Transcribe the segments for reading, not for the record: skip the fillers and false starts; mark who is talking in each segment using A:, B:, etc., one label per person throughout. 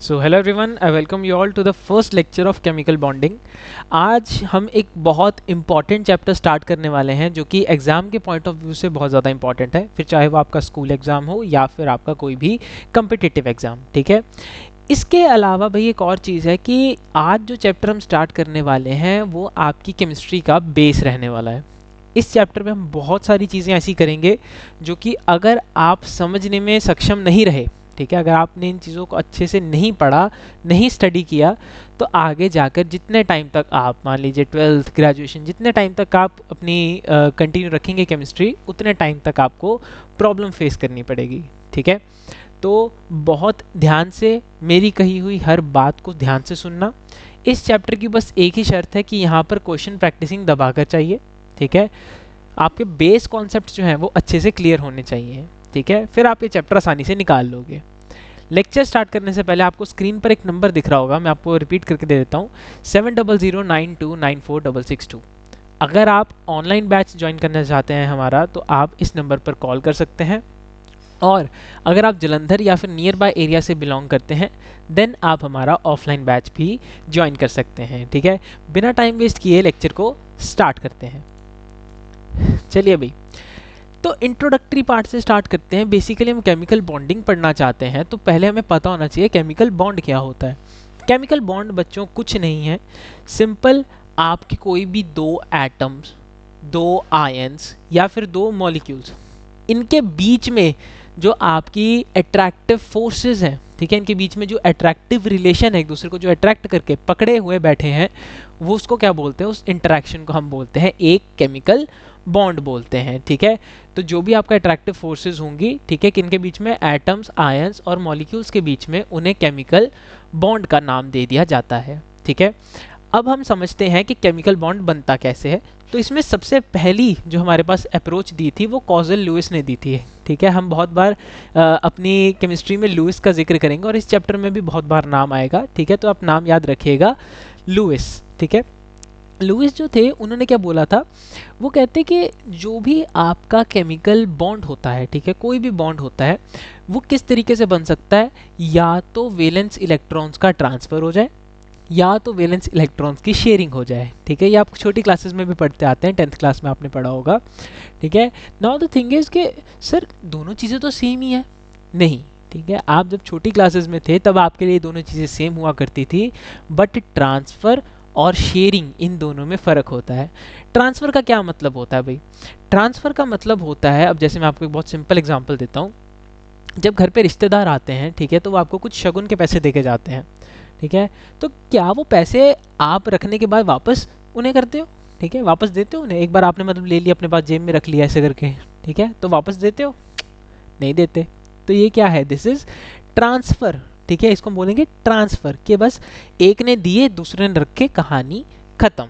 A: So hello everyone, I welcome you all to the first lecture of chemical bonding. आज हम एक बहुत important chapter start करने वाले हैं जो कि एग्ज़ाम के पॉइंट ऑफ व्यू से बहुत ज़्यादा इंपॉर्टेंट है, फिर चाहे वो आपका स्कूल एग्ज़ाम हो या फिर आपका कोई भी कम्पिटिटिव एग्ज़ाम। ठीक है, इसके अलावा भाई एक और चीज़ है कि आज जो चैप्टर हम स्टार्ट करने वाले हैं वो आपकी केमिस्ट्री का बेस रहने वाला है। इस चैप्टर में हम बहुत सारी चीज़ें ऐसी करेंगे जो कि अगर आप समझने में सक्षम नहीं रहे, ठीक है, अगर आपने इन चीज़ों को अच्छे से नहीं पढ़ा, नहीं स्टडी किया, तो आगे जाकर जितने टाइम तक आप मान लीजिए 12th ग्रेजुएशन, जितने टाइम तक आप अपनी कंटिन्यू रखेंगे केमिस्ट्री, उतने टाइम तक आपको प्रॉब्लम फेस करनी पड़ेगी। ठीक है, तो बहुत ध्यान से मेरी कही हुई हर बात को ध्यान से सुनना। इस चैप्टर की बस एक ही शर्त है कि यहाँ पर क्वेश्चन प्रैक्टिसिंग दबाकर चाहिए। ठीक है, आपके बेस कॉन्सेप्ट जो हैं वो अच्छे से क्लियर होने चाहिए। ठीक है, फिर आप ये चैप्टर आसानी से निकाल लोगे। लेक्चर स्टार्ट करने से पहले आपको स्क्रीन पर एक नंबर दिख रहा होगा, मैं आपको रिपीट करके दे देता हूँ, 7009294662। अगर आप ऑनलाइन बैच ज्वाइन करना चाहते हैं हमारा, तो आप इस नंबर पर कॉल कर सकते हैं। और अगर आप जलंधर या फिर नियर बाय एरिया से बिलोंग करते हैं, देन आप हमारा ऑफलाइन बैच भी ज्वाइन कर सकते हैं। ठीक है, बिना टाइम वेस्ट किए लेक्चर को स्टार्ट करते हैं। चलिए भाई, तो इंट्रोडक्टरी पार्ट से स्टार्ट करते हैं। बेसिकली हम केमिकल बॉन्डिंग पढ़ना चाहते हैं, तो पहले हमें पता होना चाहिए केमिकल बॉन्ड क्या होता है। केमिकल बॉन्ड बच्चों कुछ नहीं है, सिंपल आपकी कोई भी दो एटम्स, दो आयंस या फिर दो मॉलिक्यूल्स, इनके बीच में जो आपकी अट्रैक्टिव फोर्सेस हैं, ठीक है, इनके बीच में जो अट्रैक्टिव रिलेशन है, एक दूसरे को जो अट्रैक्ट करके पकड़े हुए बैठे हैं, वो उसको क्या बोलते हैं, उस इंटरेक्शन को हम बोलते हैं एक केमिकल बॉन्ड बोलते हैं। ठीक है, तो जो भी आपका अट्रैक्टिव फोर्सेस होंगी, ठीक है, किनके बीच में, एटम्स, आयंस और मॉलिक्यूल्स के बीच में, उन्हें केमिकल बॉन्ड का नाम दे दिया जाता है। ठीक है, अब हम समझते हैं कि केमिकल बॉन्ड बनता कैसे है। तो इसमें सबसे पहली जो हमारे पास अप्रोच दी थी वो कॉजल लुइस ने दी थी। ठीक है, हम बहुत बार अपनी केमिस्ट्री में लुइस का जिक्र करेंगे और इस चैप्टर में भी बहुत बार नाम आएगा। ठीक है, तो आप नाम याद रखिएगा, लुइस। ठीक है, लुइस जो थे उन्होंने क्या बोला था, वो कहते कि जो भी आपका केमिकल बॉन्ड होता है, ठीक है, कोई भी बॉन्ड होता है, वो किस तरीके से बन सकता है, या तो वैलेंस इलेक्ट्रॉन्स का ट्रांसफ़र हो जाए या तो वैलेंस इलेक्ट्रॉन्स की शेयरिंग हो जाए। ठीक है, ये आप छोटी क्लासेस में भी पढ़ते आते हैं, 10th क्लास में आपने पढ़ा होगा। ठीक है, नाउ द थिंग इज कि सर दोनों चीज़ें तो सेम ही है, नहीं। ठीक है, आप जब छोटी क्लासेस में थे तब आपके लिए दोनों चीज़ें सेम हुआ करती थी, बट ट्रांसफ़र और शेयरिंग, इन दोनों में फ़र्क होता है। ट्रांसफ़र का क्या मतलब होता है भाई, ट्रांसफ़र का मतलब होता है, अब जैसे मैं आपको एक बहुत सिंपल एग्जांपल देता हूँ, जब घर पे रिश्तेदार आते हैं, ठीक है, तो वो आपको कुछ शगुन के पैसे दे के जाते हैं। ठीक है, तो क्या वो पैसे आप रखने के बाद वापस उन्हें करते हो, ठीक है, वापस देते हो उन्हें? एक बार आपने मतलब ले लिया अपने पास, जेब में रख लिया ऐसे करके, ठीक है, तो वापस देते हो? नहीं देते। तो ये क्या है, दिस इज ट्रांसफ़र। ठीक है, इसको हम बोलेंगे ट्रांसफ़र, कि बस एक ने दिए दूसरे ने रखे, कहानी ख़त्म।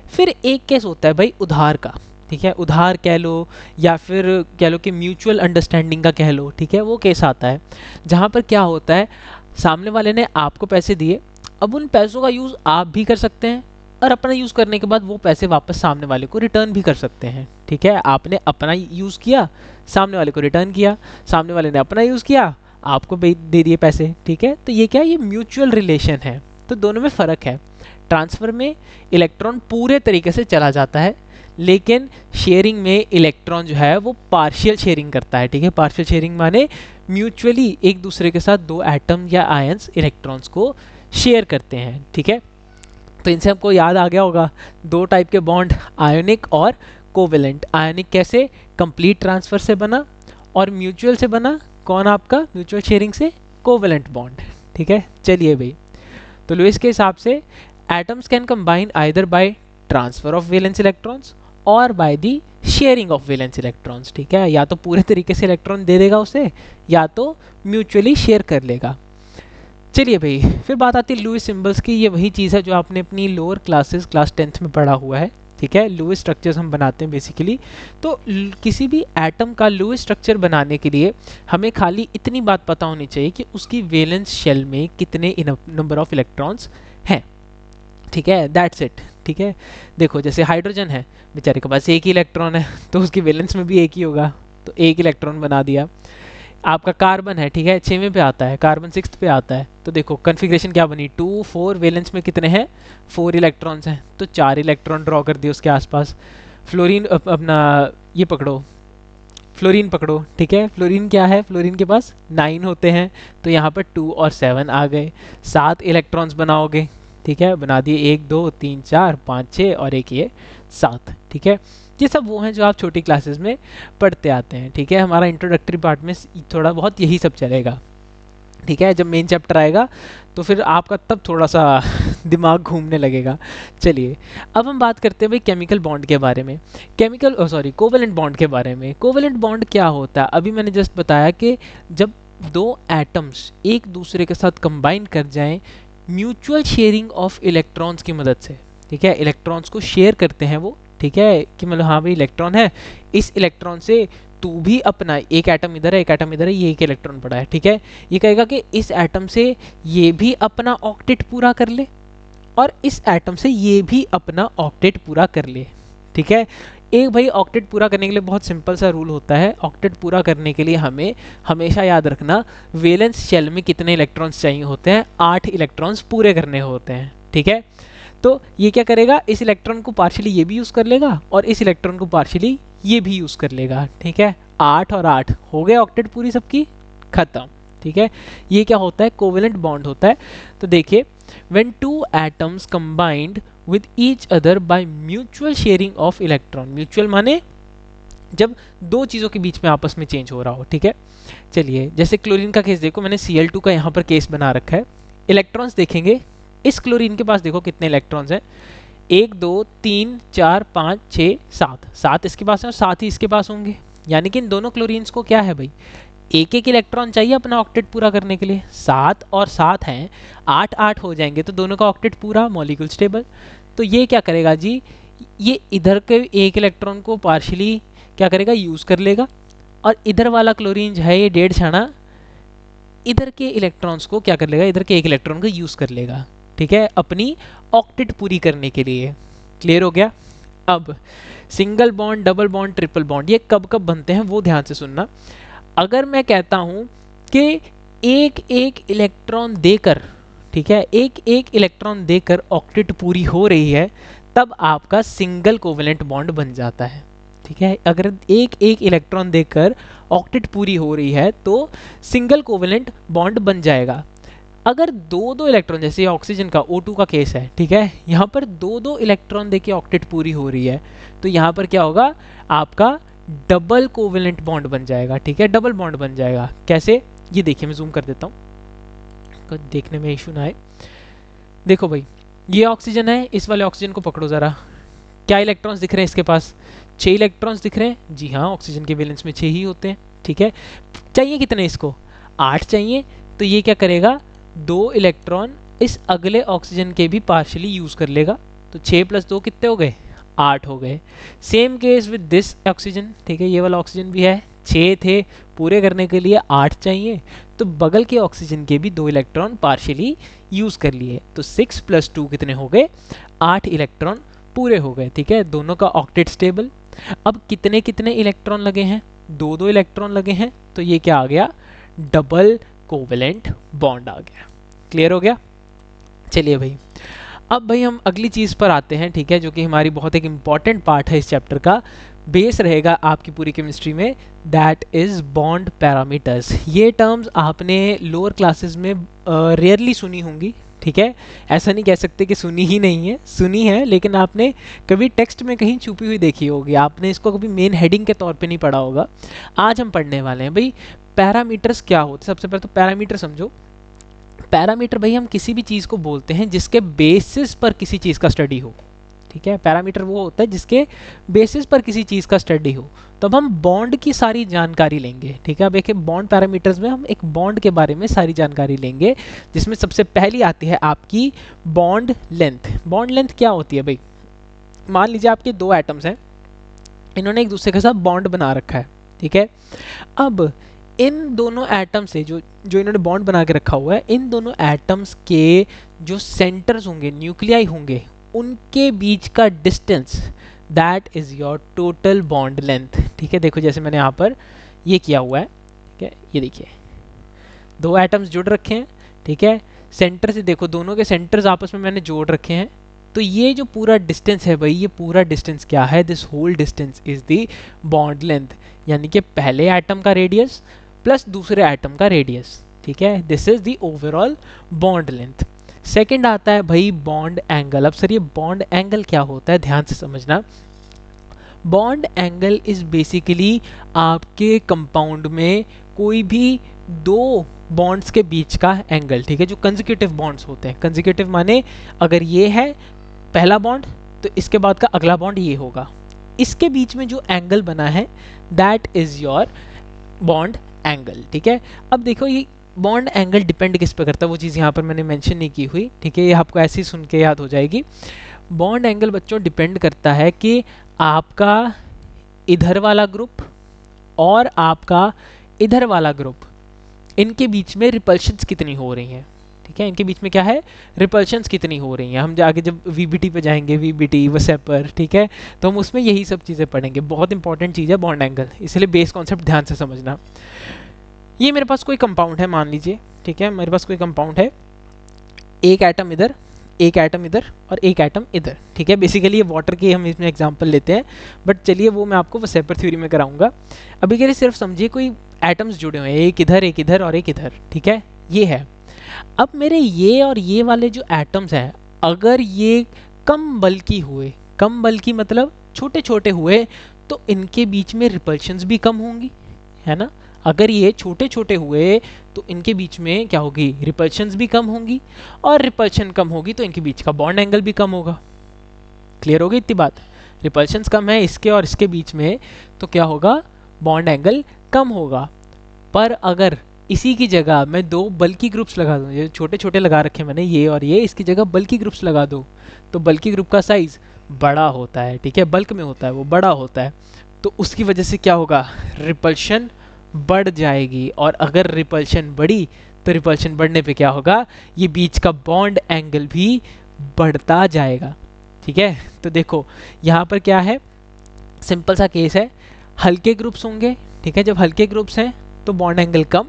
A: फिर एक केस होता है भाई उधार का। ठीक है, उधार कह लो या फिर कह लो कि म्यूचुअल अंडरस्टैंडिंग का कह लो। ठीक है, वो केस आता है जहाँ पर क्या होता है, सामने वाले ने आपको पैसे दिए, अब उन पैसों का यूज़ आप भी कर सकते हैं और अपना यूज़ करने के बाद वो पैसे वापस सामने वाले को रिटर्न भी कर सकते हैं। ठीक है, आपने अपना यूज़ किया, सामने वाले को रिटर्न किया, सामने वाले ने अपना यूज़ किया, आपको दे दिए पैसे। ठीक है, तो ये क्या है, ये म्यूचुअल रिलेशन है। तो दोनों में फ़र्क है। ट्रांसफ़र में इलेक्ट्रॉन पूरे तरीके से चला जाता है, लेकिन शेयरिंग में इलेक्ट्रॉन जो है वो पार्शियल शेयरिंग करता है। ठीक है, पार्शियल शेयरिंग माने म्यूचुअली एक दूसरे के साथ दो एटम या आयंस इलेक्ट्रॉन्स को शेयर करते हैं। ठीक है, तो इनसे हमको याद आ गया होगा दो टाइप के बॉन्ड, आयोनिक और कोवेलेंट। आयोनिक कैसे, कंप्लीट ट्रांसफ़र से बना, और म्यूचुअल से बना, कौन आपका, म्यूचुअल शेयरिंग से, कोवेलेंट बॉन्ड। ठीक है, चलिए भाई, तो लुइस के हिसाब से atoms can combine either by transfer of valence electrons और by the sharing of valence electrons. ठीक है, या तो पूरे तरीके से इलेक्ट्रॉन दे देगा उसे, या तो म्यूचुअली शेयर कर लेगा। चलिए भाई, फिर बात आती है लुइस सिंबल्स की। ये वही चीज़ है जो आपने अपनी लोअर क्लासेस, क्लास 10th में पढ़ा हुआ है। ठीक है, लुइस स्ट्रक्चर्स हम बनाते हैं बेसिकली। तो किसी भी एटम का लुइस स्ट्रक्चर बनाने के लिए हमें खाली इतनी बात पता होनी चाहिए कि उसकी वैलेंस शेल में कितने नंबर ऑफ इलेक्ट्रॉन्स हैं। ठीक है, दैट्स इट। ठीक है, देखो जैसे हाइड्रोजन है, बेचारे के पास एक ही इलेक्ट्रॉन है, तो उसकी वैलेंस में भी एक ही होगा, तो एक इलेक्ट्रॉन बना दिया। आपका कार्बन है, ठीक है, 6वें पे आता है, कार्बन 6th पे आता है। तो देखो कन्फिग्रेशन क्या बनी, 2 4, वैलेंस में कितने हैं, 4 इलेक्ट्रॉन्स हैं, तो 4 इलेक्ट्रॉन ड्रॉ कर दिए उसके आसपास। फ्लोरीन अपना ये पकड़ो, फ्लोरीन पकड़ो, ठीक है, फ्लोरीन क्या है, फ्लोरीन के पास 9 होते हैं, तो यहाँ पर 2 और 7 आ गए, 7 इलेक्ट्रॉन्स बनाओगे, ठीक है, बना दिए, 1 2 3 4 5 6 और एक ये 7, ठीक है। ये सब वो हैं जो आप छोटी क्लासेस में पढ़ते आते हैं, ठीक है। हमारा इंट्रोडक्टरी पार्ट में थोड़ा बहुत यही सब चलेगा, ठीक है। जब मेन चैप्टर आएगा तो फिर आपका तब थोड़ा सा दिमाग घूमने लगेगा। चलिए अब हम बात करते हैं भाई केमिकल बॉन्ड के बारे में, कोवेलेंट बॉन्ड के बारे में। कोवेलेंट बॉन्ड क्या होता है, अभी मैंने जस्ट बताया कि जब दो एटम्स एक दूसरे के साथ कंबाइन कर जाएं म्यूचुअल शेयरिंग ऑफ इलेक्ट्रॉन्स की मदद से, ठीक है, इलेक्ट्रॉन्स को शेयर करते हैं वो, ठीक है, कि मतलब हाँ भाई इलेक्ट्रॉन है, इस इलेक्ट्रॉन से तू भी अपना, एक एटम इधर है एक एटम इधर है, ये एक इलेक्ट्रॉन पड़ा है, ठीक है, ये कहेगा कि इस एटम से ये भी अपना ऑक्टेट पूरा कर ले और इस एटम से ये भी अपना ऑक्टेट पूरा कर ले, ठीक है। एक भाई ऑक्टेट पूरा करने के लिए बहुत सिंपल सा रूल होता है, ऑक्टेट पूरा करने के लिए हमें हमेशा याद रखना वैलेंस शेल में कितने इलेक्ट्रॉन्स चाहिए होते हैं, 8 इलेक्ट्रॉन्स पूरे करने होते हैं, ठीक है। तो ये क्या करेगा, इस इलेक्ट्रॉन को पार्शियली ये भी यूज़ कर लेगा और इस इलेक्ट्रॉन को पार्शियली ये भी यूज़ कर लेगा, ठीक है। 8 और 8 हो गए ऑक्टेट पूरी सबकी खत्म, ठीक है। ये क्या होता है, कोवेलेंट बॉन्ड होता है। तो देखिए when two atoms combined with each other by mutual sharing of electron, mutual माने जब दो चीज़ों के बीच में आपस में चेंज हो रहा हो, ठीक है। चलिए जैसे क्लोरीन का केस देखो, मैंने Cl2 का यहाँ पर केस बना रखा है। इलेक्ट्रॉन्स देखेंगे, इस क्लोरीन के पास देखो कितने इलेक्ट्रॉन्स हैं, 1 2 3 4 5 6 7, 7 इसके पास हैं और 7 ही इसके पास होंगे, यानी कि इन दोनों क्लोरीन्स को क्या है भाई, एक एक इलेक्ट्रॉन चाहिए अपना ऑक्टेट पूरा करने के लिए। 7 और 7 हैं, 8 8 हो जाएंगे तो दोनों का ऑक्टेट पूरा, मॉलिक्यूल स्टेबल। तो ये क्या करेगा जी, ये इधर के एक इलेक्ट्रॉन को पार्शियली क्या करेगा, यूज़ कर लेगा, और इधर वाला क्लोरीन जो है ये 1.5 छाना इधर के इलेक्ट्रॉन्स को क्या कर लेगा, इधर के एक इलेक्ट्रॉन को यूज़ कर लेगा, ठीक है, अपनी ऑक्टेट पूरी करने के लिए। क्लियर हो गया। अब single bond, double bond, triple bond ये कब कब बनते हैं वो ध्यान से सुनना। अगर मैं कहता हूं कि एक एक इलेक्ट्रॉन देकर, ठीक है, एक एक इलेक्ट्रॉन देकर ऑक्टेट पूरी हो रही है, तब आपका सिंगल कोवेलेंट बॉन्ड बन जाता है, ठीक है। अगर एक एक इलेक्ट्रॉन देकर ऑक्टेट पूरी हो रही है तो सिंगल कोवेलेंट बॉन्ड बन जाएगा। अगर दो दो इलेक्ट्रॉन, जैसे ऑक्सीजन का O2 का केस है, ठीक है, यहाँ पर दो दो इलेक्ट्रॉन देके ऑक्टेट पूरी हो रही है, तो यहाँ पर क्या होगा, आपका डबल कोवेलेंट बॉन्ड बन जाएगा, ठीक है, डबल बॉन्ड बन जाएगा। कैसे, ये देखिए मैं जूम कर देता हूँ देखने में इशू ना आए। देखो भाई ये ऑक्सीजन है, इस वाले ऑक्सीजन को पकड़ो ज़रा, क्या इलेक्ट्रॉन्स दिख रहे हैं इसके पास, 6 इलेक्ट्रॉन्स दिख रहे हैं, जी हाँ, ऑक्सीजन के वैलेंस में 6 ही होते हैं, ठीक है। चाहिए कितने इसको, 8 चाहिए, तो ये क्या करेगा, 2 इलेक्ट्रॉन इस अगले ऑक्सीजन के भी पार्शियली यूज़ कर लेगा, तो 6 + 2 कितने हो गए, 8 हो गए। Same case with this oxygen, ठीक है, ये वाला ऑक्सीजन भी है, 6 थे, पूरे करने के लिए 8 चाहिए, तो बगल के ऑक्सीजन के भी 2 इलेक्ट्रॉन पार्शियली यूज़ कर लिए, तो 6 + 2 कितने हो गए, 8 इलेक्ट्रॉन पूरे हो गए, ठीक है, दोनों का ऑक्टेट स्टेबल। अब कितने कितने इलेक्ट्रॉन लगे हैं, 2 2 इलेक्ट्रॉन लगे हैं, तो ये क्या आ गया, डबल कोवेलेंट बॉन्ड आ गया। क्लियर हो गया। चलिए भाई अब भाई हम अगली चीज़ पर आते हैं, ठीक है, जो कि हमारी बहुत एक इम्पॉर्टेंट पार्ट है, इस चैप्टर का बेस रहेगा आपकी पूरी केमिस्ट्री में, दैट इज़ बॉन्ड पैरामीटर्स। ये टर्म्स आपने लोअर क्लासेस में रेयरली सुनी होंगी, ठीक है, ऐसा नहीं कह सकते कि सुनी ही नहीं है, सुनी है, लेकिन आपने कभी टेक्स्ट में कहीं छुपी हुई देखी होगी, आपने इसको कभी मेन हेडिंग के तौर पे नहीं पढ़ा होगा। आज हम पढ़ने वाले हैं भाई पैरामीटर्स क्या होते हैं। सबसे पहले तो पैरामीटर समझो। पैरामीटर भाई हम किसी भी चीज़ को बोलते हैं जिसके बेसिस पर किसी चीज़ का स्टडी हो, ठीक है, पैरामीटर वो होता है जिसके बेसिस पर किसी चीज़ का स्टडी हो। तो अब हम बॉन्ड की सारी जानकारी लेंगे, ठीक है। अब एक बॉन्ड पैरामीटर्स में हम एक बॉन्ड के बारे में सारी जानकारी लेंगे, जिसमें सबसे पहली आती है आपकी बॉन्ड लेंथ। बॉन्ड लेंथ क्या होती है भाई, मान लीजिए आपके 2 एटम्स हैं, इन्होंने एक दूसरे के साथ बॉन्ड बना रखा है, ठीक है। अब इन दोनों एटम से जो इन्होंने बॉन्ड बना के रखा हुआ है, इन दोनों एटम्स के जो सेंटर्स होंगे, न्यूक्लियाई होंगे, उनके बीच का distance, that is your total bond length, ठीक है। देखो जैसे मैंने यहाँ पर ये किया हुआ है, ठीक है, ये देखिए दो एटम्स जुड़ रखे हैं, ठीक है, सेंटर से देखो दोनों के सेंटर्स आपस में मैंने जोड़ रखे हैं। तो ये जो पूरा डिस्टेंस है भाई, ये पूरा डिस्टेंस क्या है, this whole distance is the bond length, यानी कि पहले एटम का रेडियस प्लस दूसरे एटम का रेडियस, ठीक है, this is the overall bond length. Second आता है भाई बॉन्ड एंगल। अब सर ये बॉन्ड एंगल क्या होता है, ध्यान से समझना। बॉन्ड एंगल इज बेसिकली आपके कंपाउंड में कोई भी दो बॉन्ड्स के बीच का एंगल, ठीक है, जो कंसेक्यूटिव बॉन्ड्स होते हैं। कंसेक्यूटिव माने अगर ये है पहला बॉन्ड तो इसके बाद का अगला बॉन्ड ये होगा, इसके बीच में जो एंगल बना है that is your bond angle, ठीक है। अब देखो ये बॉन्ड एंगल डिपेंड किस पे करता है, वो चीज़ यहाँ पर मैंने मेंशन नहीं की हुई, ठीक है, ये आपको ऐसे ही सुन के याद हो जाएगी। बॉन्ड एंगल बच्चों डिपेंड करता है कि आपका इधर वाला ग्रुप और आपका इधर वाला ग्रुप, इनके बीच में रिपल्शंस कितनी हो रही हैं, ठीक है, इनके बीच में क्या है, रिपल्शंस कितनी हो रही हैं। हम आगे जब वीबीटी पे जाएंगे, वीबीटी वसेपर, ठीक है, तो हम उसमें यही सब चीज़ें पढ़ेंगे। बहुत इंपॉर्टेंट चीज़ है बॉन्ड एंगल, इसलिए बेस कॉन्सेप्ट ध्यान से समझना। ये मेरे पास कोई कंपाउंड है मान लीजिए, ठीक है, मेरे पास कोई कंपाउंड है, एक एटम इधर, एक एटम इधर और एक एटम इधर, ठीक है। बेसिकली ये वाटर की हम इसमें एग्जांपल लेते हैं, बट चलिए वो मैं आपको वसेपर थ्योरी में कराऊंगा। अभी के लिए सिर्फ समझिए कोई एटम्स जुड़े हुए हैं, एक इधर और एक इधर, ठीक है, ये है। अब मेरे ये और ये वाले जो एटम्स हैं, अगर ये कम बल्कि हुए, कम बल्कि मतलब छोटे छोटे हुए, तो इनके बीच में रिपल्शंस भी कम होंगी, है ना। अगर ये छोटे छोटे हुए तो इनके बीच में क्या होगी, रिपल्शंस भी कम होंगी, और रिपल्शन कम होगी तो इनके बीच का बॉन्ड एंगल भी कम होगा। क्लियर होगी इतनी बात। रिपल्शंस कम है इसके और इसके बीच में, तो क्या होगा, बॉन्ड एंगल कम होगा। पर अगर इसी की जगह मैं दो बल्कि ग्रुप्स लगा दूँ, ये छोटे छोटे लगा रखे मैंने ये और ये, इसकी जगह बल्कि ग्रुप्स लगा दूँ, तो बल्कि ग्रुप का साइज बड़ा होता है, ठीक है, बल्क में होता है, वो बड़ा होता है, तो उसकी वजह से क्या होगा, रिपल्शन बढ़ जाएगी। और अगर रिपल्शन बढ़ी तो रिपल्शन बढ़ने पे क्या होगा, ये बीच का बॉन्ड एंगल भी बढ़ता जाएगा, ठीक है। तो देखो यहाँ पर क्या है, सिंपल सा केस है, हल्के ग्रुप्स होंगे, ठीक है, जब हल्के ग्रुप्स हैं तो बॉन्ड एंगल कम,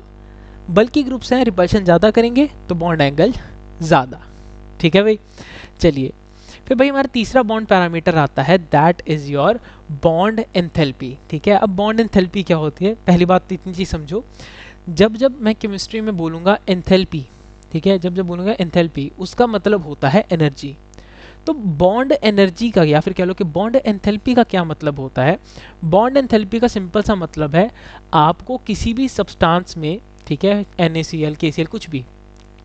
A: बल्कि ग्रुप्स हैं रिपल्शन ज़्यादा करेंगे तो बॉन्ड एंगल ज़्यादा, ठीक है भाई। चलिए फिर भाई हमारा तीसरा बॉन्ड पैरामीटर आता है, that is your bond enthalpy, ठीक है। अब बॉन्ड एंथैल्पी क्या होती है, पहली बात तो इतनी चीज़ समझो, जब जब मैं केमिस्ट्री में बोलूँगा एंथैल्पी, ठीक है, जब जब बोलूँगा एंथैल्पी, उसका मतलब होता है एनर्जी। तो बॉन्ड एनर्जी का या फिर कह लो कि बॉन्ड एंथैल्पी का क्या मतलब होता है। बॉन्ड एंथैल्पी का सिंपल सा मतलब है, आपको किसी भी सब्सटेंस में, ठीक है, NaCl KCl कुछ भी,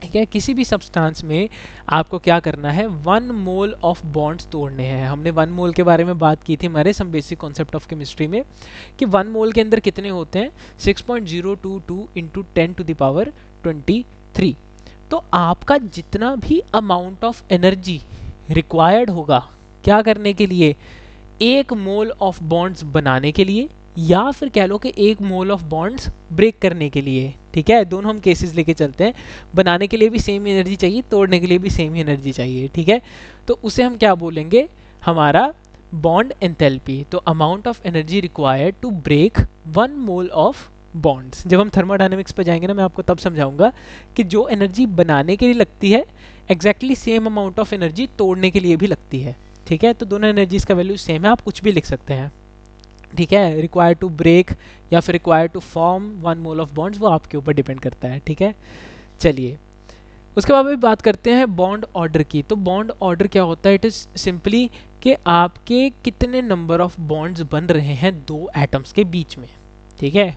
A: ठीक है, किसी भी सब्सटेंस में आपको क्या करना है, 1 मोल ऑफ बॉन्ड्स तोड़ने हैं। हमने 1 मोल के बारे में बात की थी हमारे some basic concept of chemistry में, कि 1 मोल के अंदर कितने होते हैं, 6.022 इंटू 10 टू द पावर 23। तो आपका जितना भी अमाउंट ऑफ एनर्जी रिक्वायर्ड होगा क्या करने के लिए, 1 मोल ऑफ बॉन्ड्स बनाने के लिए, या फिर कह लो कि 1 मोल ऑफ बॉन्ड्स ब्रेक करने के लिए, ठीक है, दोनों हम केसेस लेके चलते हैं। बनाने के लिए भी सेम एनर्जी चाहिए, तोड़ने के लिए भी सेम ही एनर्जी चाहिए, ठीक है, तो उसे हम क्या बोलेंगे, हमारा बॉन्ड एंथैल्पी। तो amount of energy required to break 1 mole of bonds. जब हम थर्मोडायनेमिक्स पे जाएंगे ना, मैं आपको तब समझाऊंगा कि जो एनर्जी बनाने के लिए लगती है, exactly same amount of energy तोड़ने के लिए भी लगती है, ठीक है। तो दोनों एनर्जीज का वैल्यू सेम है, आप कुछ भी लिख सकते हैं, ठीक है, रिक्वायर टू ब्रेक या फिर require to form 1 mole of bonds, वो आपके ऊपर डिपेंड करता है, ठीक है। चलिए उसके बाद भी बात करते हैं बॉन्ड ऑर्डर की। तो बॉन्ड ऑर्डर क्या होता है, इट इज़ सिंपली कि आपके कितने नंबर ऑफ बॉन्ड्स बन रहे हैं दो एटम्स के बीच में, ठीक है।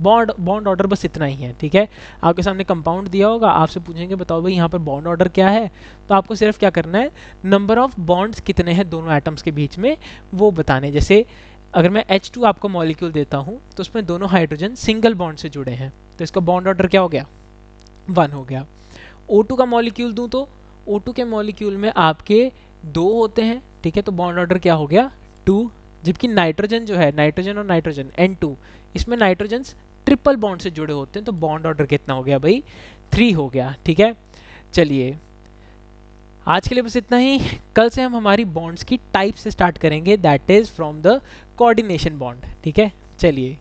A: बॉन्ड ऑर्डर बस इतना ही है, ठीक है। आपके सामने कंपाउंड दिया होगा, आपसे पूछेंगे बताओ भाई यहाँ पर बॉन्ड ऑर्डर क्या है, तो आपको सिर्फ क्या करना है, नंबर ऑफ बॉन्ड्स कितने हैं दोनों एटम्स के बीच में वो बताने। जैसे अगर मैं H2 आपको मॉलिक्यूल देता हूँ तो उसमें दोनों हाइड्रोजन सिंगल बॉन्ड से जुड़े हैं, तो इसका बॉन्ड ऑर्डर क्या हो गया, 1 हो गया। O2 का मॉलिक्यूल दूँ तो O2 के मॉलिक्यूल में आपके 2 होते हैं, ठीक है, तो बॉन्ड ऑर्डर क्या हो गया, 2। जबकि नाइट्रोजन जो है, नाइट्रोजन और नाइट्रोजन N2, इसमें नाइट्रोजन ट्रिपल बॉन्ड से जुड़े होते हैं, तो बॉन्ड ऑर्डर कितना हो गया भाई, 3 हो गया, ठीक है। चलिए आज के लिए बस इतना ही। कल से हम हमारी बॉन्ड्स की टाइप से स्टार्ट करेंगे, that is from the coordination bond, ठीक है। चलिए।